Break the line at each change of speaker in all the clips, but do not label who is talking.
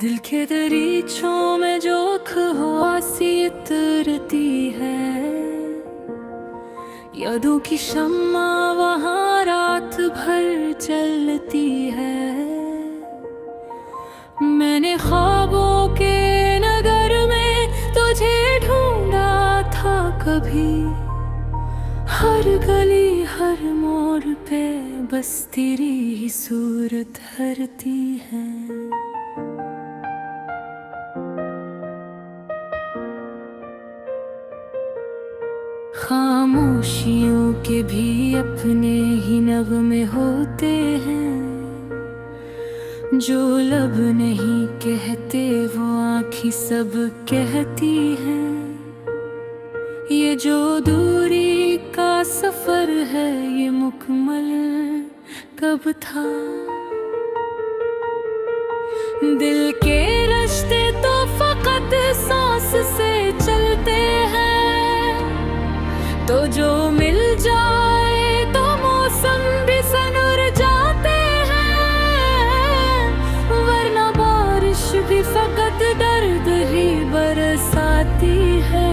दिल के दरीचों में जो ख्वासी उतरती है, यादों की शम्मा वहाँ रात भर चलती है। मैंने ख्वाबों के नगर में तुझे ढूंढा था कभी, हर गली हर मोड़ पे बस तेरी ही सूरत हरती है। खामोशियों के भी अपने ही नगमे होते हैं, जो लब नहीं कहते वो आँखें सब कहती हैं। ये जो दूरी का सफर है ये मुकम्मल कब था। दिल के रिश्ते तो फकत सांस से चलते हैं, तो जो मिल जाए तो मौसम भी सनुर जाते हैं, वरना बारिश भी फकत दर्द ही बरसाती है।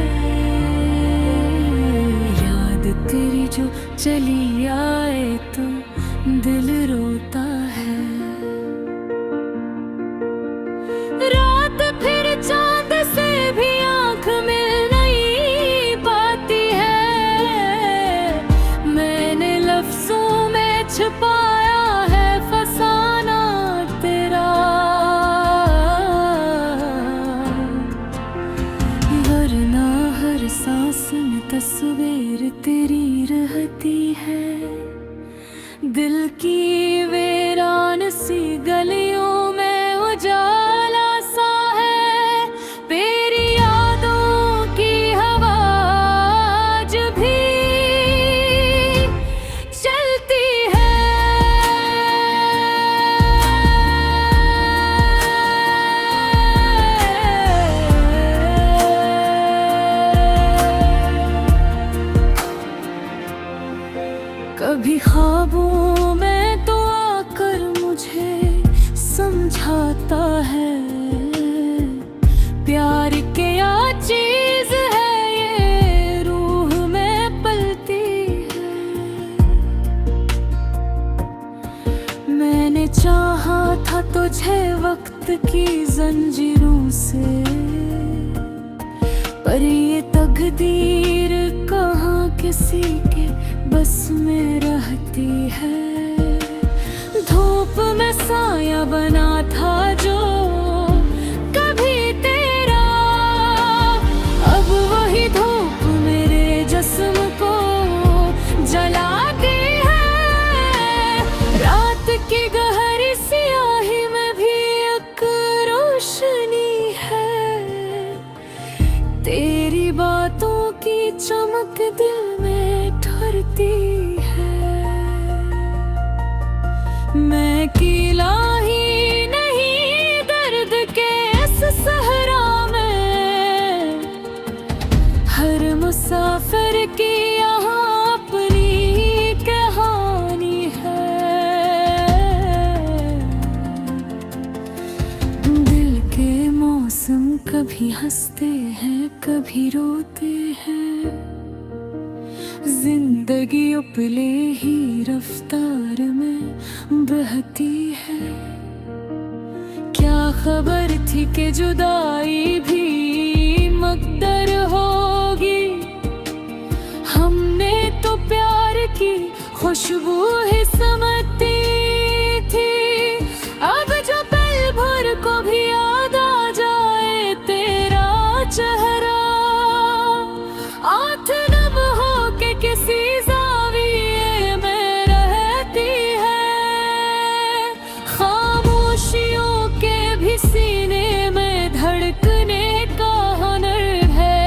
याद तेरी जो चली आए तो दिल रोता है। रात फिर चांद से भी आंख मिल नहीं पाती है, मैंने लफ्जों में छुपाया है फसाना तेरा। वरना हर सांस में तस्वीर तेरी रहती है। दिल की वीरान सी गलियों में उजाला सा है, तेरी यादों की हवा आज भी चलती है। कभी ख्वाबों में तो आकर मुझे समझाता है, प्यार क्या चीज है ये रूह में पलती है। मैंने चाहा था तुझे वक्त की जंजीरों से, पर ये तकदीर कहाँ किसी के बस में रहती है। धूप में साया बना था जो कभी तेरा, अब वही धूप मेरे जिस्म को जलाती है। रात की गहरी स्याही में भी एक रोशनी है, तेरी बातों की चमक दिल में ठहरती है। मैं अकेला ही नहीं दर्द के इस सहरा में, हर मुसाफिर की यहाँ अपनी कहानी है। दिल के मौसम कभी हंसते हैं कभी रोते हैं, जिंदगी उपले ही रफ्तार में बहती है। क्या खबर थी कि जुदाई भी मकदर होगी, हमने तो प्यार की खुशबू ही समझती थी। अब जो पल भर को भी याद आ जाए तेरा चेहरा, आँख नम हो के किसी ज़ाविये में रहती है। खामोशियों के भी सीने में धड़कने का हुनर है,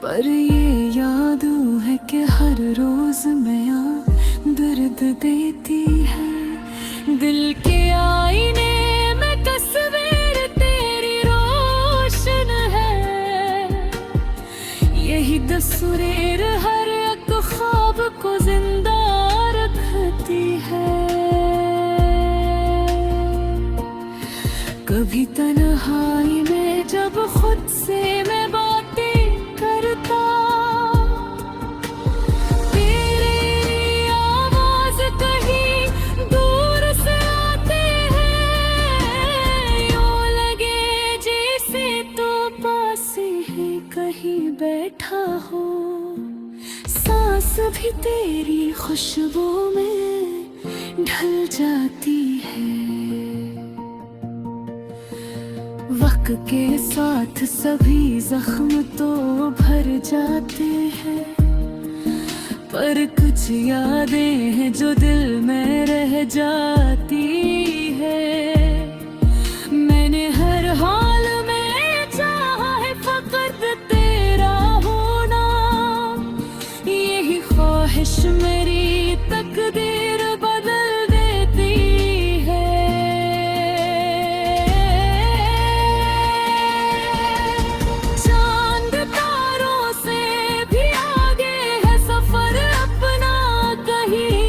पर ये याद है कि हर रोज नया दर्द देती है। दिल के आईने में तस्वीर तेरी रोशन है, यही तस्वीर हर एक ख्वाब को जिंदा रखती है। कभी तन्हाई में जब खुद से मैं बातें करता, तेरी आवाज कहीं दूर से आते हैं, यूं लगे जैसे तो पास ही कहीं बैठा हो। सांस भी तेरी खुशबू में ढल जाती है। वक्त के साथ सभी जख्म तो भर जाते हैं, पर कुछ यादें हैं जो दिल में रह जाती है। मैंने हर हाल में चाहा है फकत तेरा होना, यही ख्वाहिश मेरी तकदीर बदल देती है। चांद तारों से भी आगे है सफर अपना कहीं,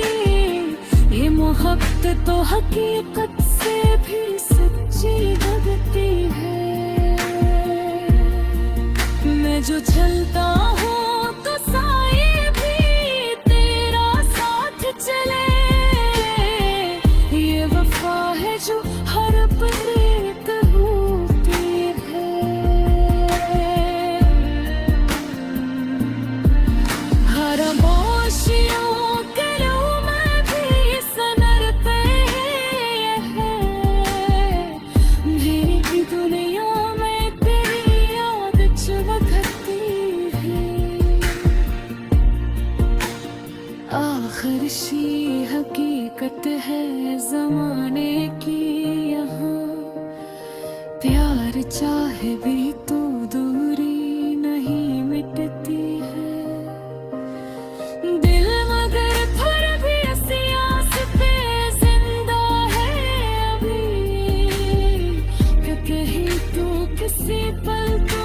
ये मोहब्बत तो हकीकत से भी सच्ची लगती है। मैं जो चलता हूँ तो साए भी तेरा साथ चले, ये वफा है जो हर परेत होती है। हर मोशियों करूँ मैं भी सनरते हैं, मेरी दुनिया में तेरी याद चमकती है। आखिर सी हकीकत है जमाने की यहाँ, प्यार चाहे भी तो दूरी नहीं मिटती है। दिल मगर फिर भी इसी आस पे जिंदा है अभी, कि कहीं तो किसी पल तो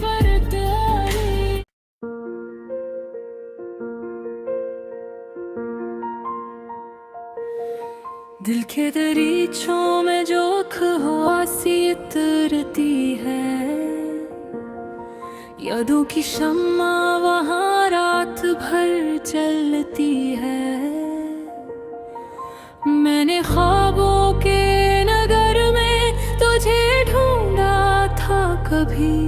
परत आए। दिल के दरीचों में जो ख्वासी उतरती है, यादों की शम्मा वहाँ रात भर चलती है। मैंने ख्वाबों के नगर में तुझे ढूंढा था कभी,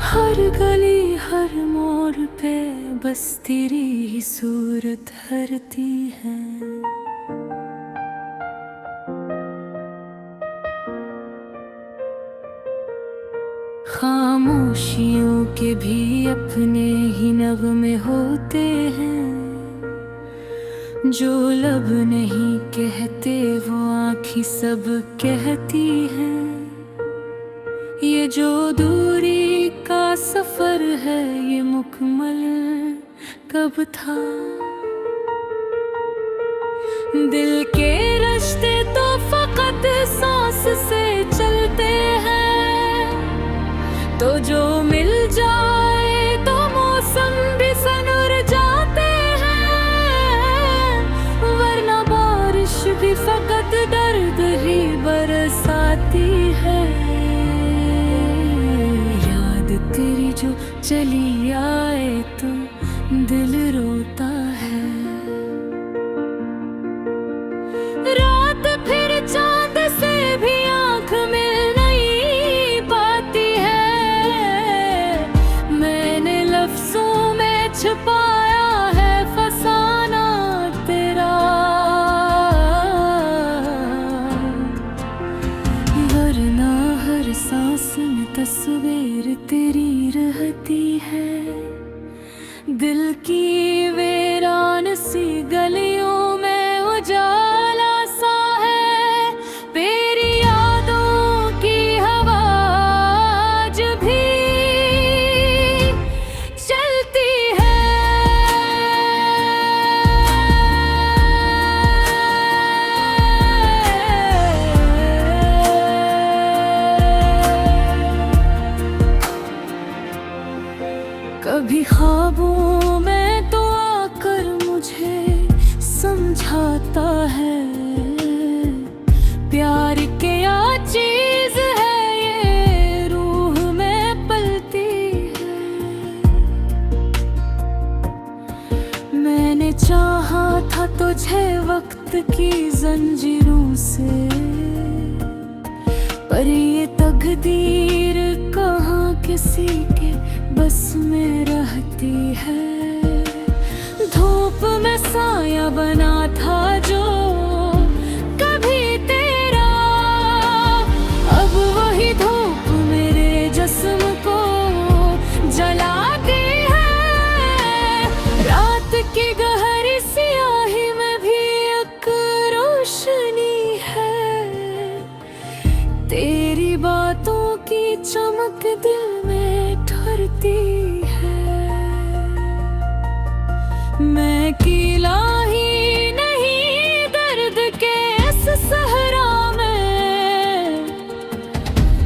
हर गली हर मोड़ पे बस तेरी ही सूरत हरती है। खामोशियों के भी अपने ही नगमे होते हैं, जो लब नहीं कहते वो आँखें सब कहती हैं। ये जो दूरी का सफर है ये मुकम्मल कब था। दिल के रिश्ते तो फकत सांस से चलते हैं, तो जो मिल जाए तो मौसम भी सनुर जाते हैं, वरना बारिश भी फकत दर्द ही बरसाती है। याद तेरी जो चली आए तो दिल रोता है। रात फिर चांद से भी आंख मिल नहीं पाती है, मैंने लफ्जों में छुपाया है फसाना तेरा। वरना हर सांस में तस्वीर तेरी रहती है। दिल की वीरान सी गलियों में उजाला सा है, तेरी यादों की हवा आज भी कभी ख्वाबों में तो आकर मुझे समझाता है, प्यार क्या चीज है ये रूह में पलती है। मैंने चाहा था तुझे वक्त की जंजीरों से, पर ये तकदीर कहाँ किसी के बस में रहती है। धूप में साया बना था जो कभी तेरा, अब वही धूप मेरे जिस्म को जलाती है। रात की गहरी स्याही में भी एक रोशनी है, तेरी बातों की चमक दिल में ठहरती है। मैं अकेला ही नहीं दर्द के इस सहरा में,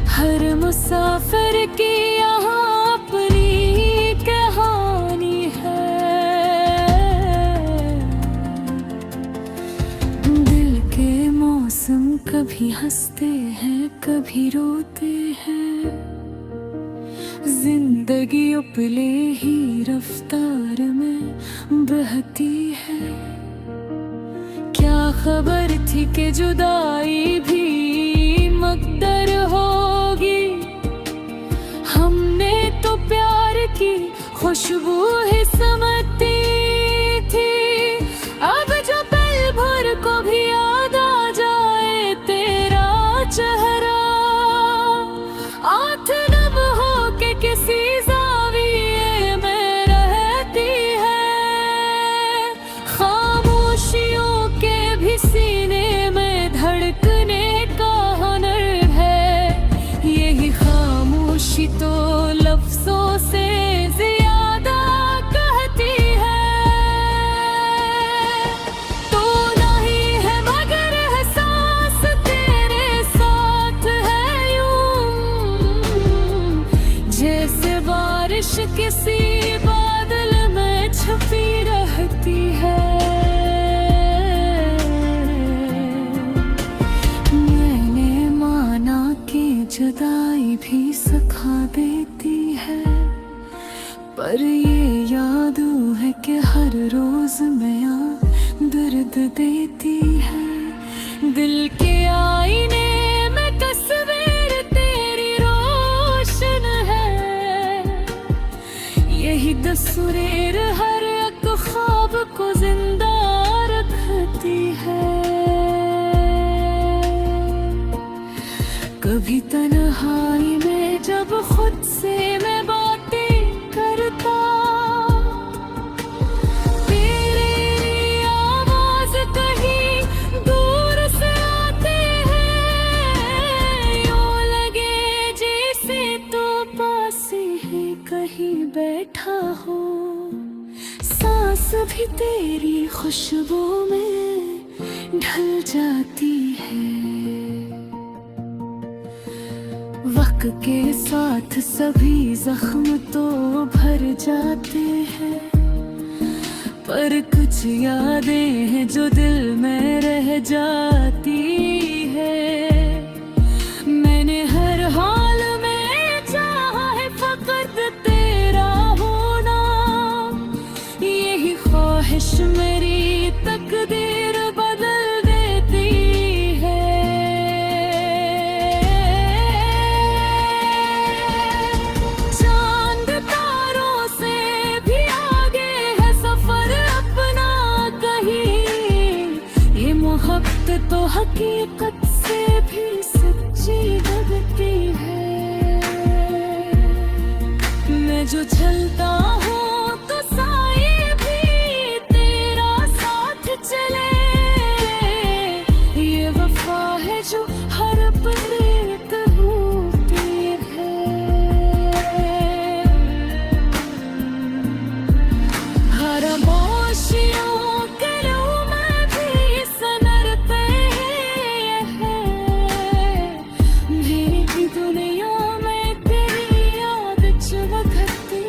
हर मुसाफिर की यहाँ अपनी कहानी है। दिल के मौसम कभी हंसते हैं कभी रोते हैं, जिंदगी उपले ही रफ्तार में बहती है। क्या खबर थी कि जुदाई भी मकदर होगी, हमने तो प्यार की खुशबू ही समझती थी। अब जो पल भर को भी याद आ जाए तेरा चेहरा, आँख नम हो के किसी ज़ाविये में रहती है। खामोशियों के भी सीने में धड़कने का हुनर है, यही खामोशी तो लफ्ज़ों से ज़्यादा कहती है। तो नहीं है मगर एहसास तेरे साथ है यूं, जैसे बारिश किसी बादल में छुपी रहती है। मैंने माना कि जुदाई भी सिखा देती है, पर ये याद है कि हर रोज नया दर्द देती है। दिल के आईने में तस्वीर तेरी रोशन है, यही तस्वीर हर एक ख्वाब को जिंदा रखती है। कभी तन्हाई में जब खुद से मैं बातें करता, तेरी आवाज कहीं दूर से आते हैं, यूं लगे जैसे तो पास ही कहीं बैठा हो। सांस भी तेरी खुशबू में ढल जाती है। वक्त के साथ सभी जख्म तो भर जाते हैं, पर कुछ यादें हैं जो दिल में रह जाती है। मैंने हर हाल में चाहा है फकत तेरा होना, यही ख्वाहिश मेरी तकदीर बदल देती है। चांद तारों से भी आगे है सफर अपना कहीं, ये मोहब्बत तो हकीकत से भी सच्ची लगती है। मैं जो चलता हूँ तो साए भी तेरा साथ चले, ये वफा है जो हर पल होती है। हर मोशियों के लहू में भी सनरते हैं, मेरी दुनिया में तेरी याद चमकती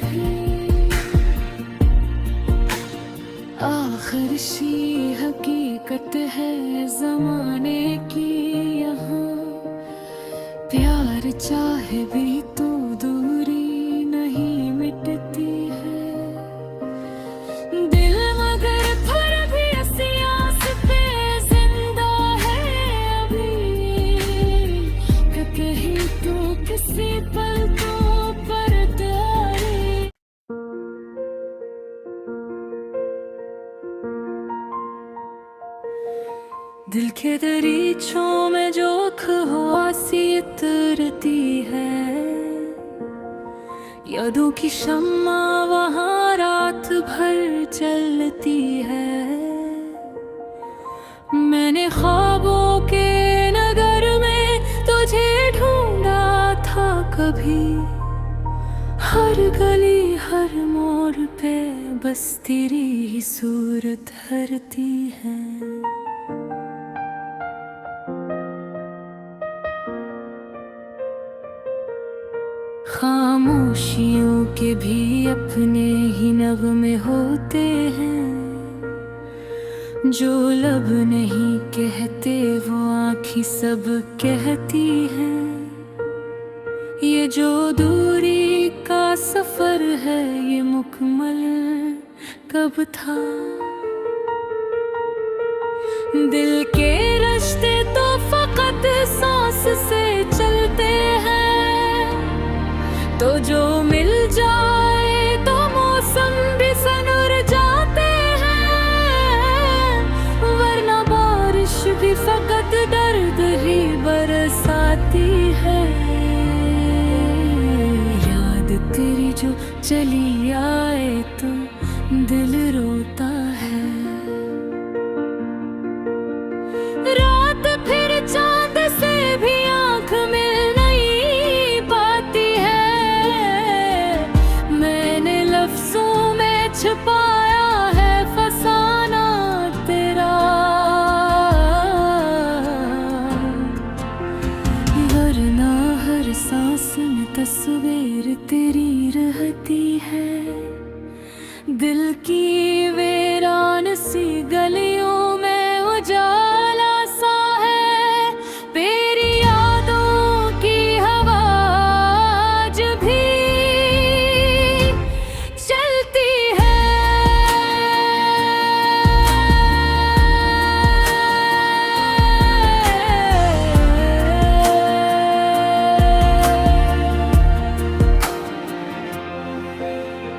है। दिल के दरीचों में जो ख्वासी उतरती है, यादों की शम्मा वहाँ रात भर चलती है। मैंने ख्वाबों के नगर में तुझे ढूंढा था कभी, हर गली हर मोड़ पे बस तेरी ही सूरत हरती है। खामोशियों के भी अपने ही नगमे होते हैं, जो लब नहीं कहते वो आँखें सब कहती हैं। ये जो दूरी का सफर है ये मुकम्मल कब था। दिल के रिश्ते तो फकत सांस से चलते हैं, तो जो मिल जाए तो मौसम भी सनुर जाते हैं, वरना बारिश भी फकत दर्द ही बरसाती है। याद तेरी जो चली आए तो दिल रोता है। रात फिर चांद से भी आंख मिल नहीं पाती है, मैंने लफ्जों में छुपाया है फसाना तेरा। वरना हर सांस में तस्वीर तेरी रहती है। दिल की वीरान सी गलियों में उजाला सा है, तेरी यादों की हवा आज भी चलती है।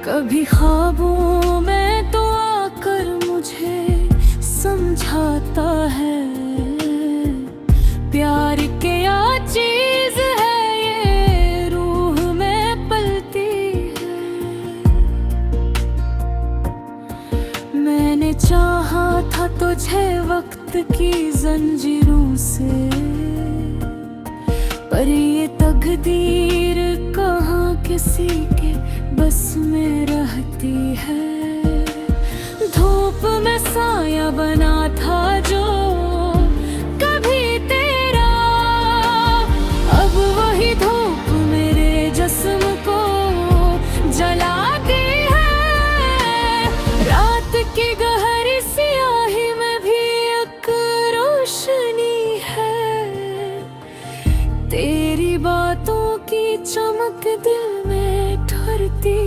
कभी ख्वाबों में तो आकर मुझे समझाता है, प्यार क्या चीज है ये रूह में पलती है। मैंने चाहा था तुझे वक्त की जंजीरों से, पर ये तकदीर कहाँ किसी के बस में रहती है। धूप में साया बना था जो कभी तेरा, अब वही धूप मेरे जिस्म को जलाती है। रात की गहरी स्याही में भी एक रोशनी है, तेरी बातों की चमक दिल में ठहरती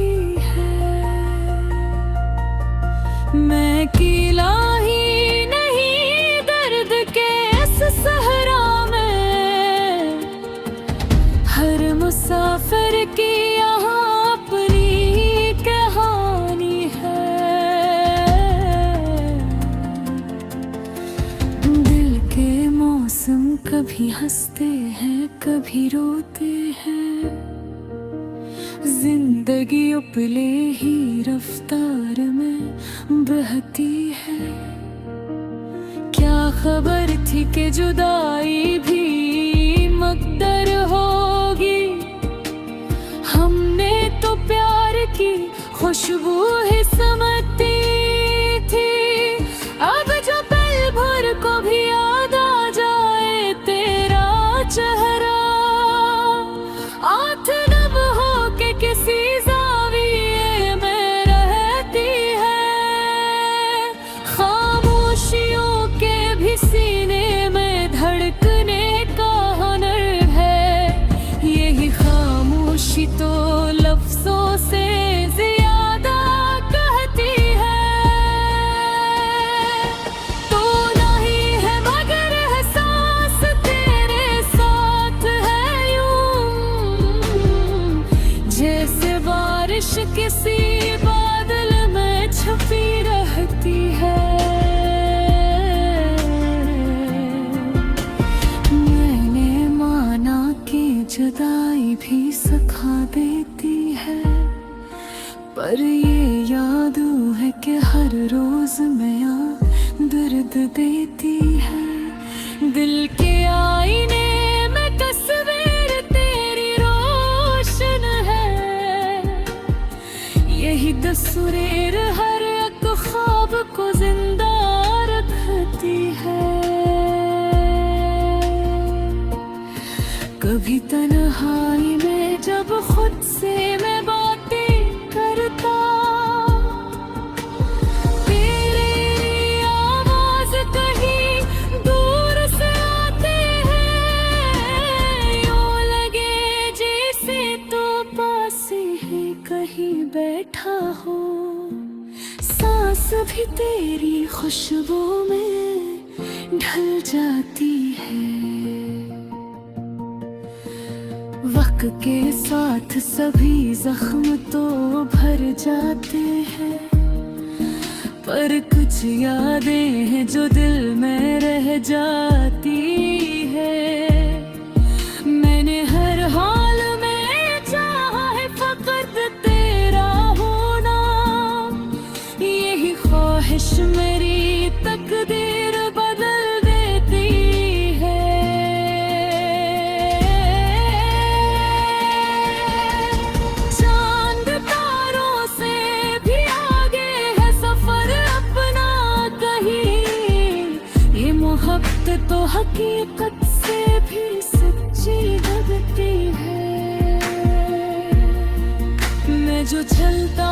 है। मैं अकेला ही नहीं दर्द के इस सहरा में, हर मुसाफिर की यहाँ अपनी कहानी है। दिल के मौसम कभी हंसते हैं कभी रोते हैं, जिंदगी उपले ही रफ्तार में बहती है। क्या खबर थी कि जुदाई भी मकदर होगी, हमने तो प्यार की खुशबू ही समझती थी। अब जो पल भर को भी याद आ जाए तेरा चेहरा, आँख नम हो के किसी ज़ाविये में रहती है। खामोशियों के भी सीने में धड़कने का हुनर है। पर ये याद है कि हर रोज मैं दर्द देती है। दिल के आईने में तस्वीर तेरी रोशन है, यही तस्वीर हर एक ख्वाब को जिंदा रखती है। कभी तन्हाई में जब खुद से मैं बातें करता, तेरी आवाज कहीं दूर से आते हैं, यूं लगे जैसे तो पास ही कहीं बैठा हो। सांस भी तेरी खुशबू में ढल जाती है। वक्त के साथ सभी जख्म तो भर जाते हैं, पर कुछ यादें हैं जो दिल में रह जाती है। मैंने हर हाल में चाहा है फकत तेरा होना, यही ख्वाहिश मेरी तकदीर बदल देती है। चांद तारों से भी आगे है सफर अपना कहीं, ये मोहब्बत तो हकीकत से भी सच्ची लगती है। मैं जो चलता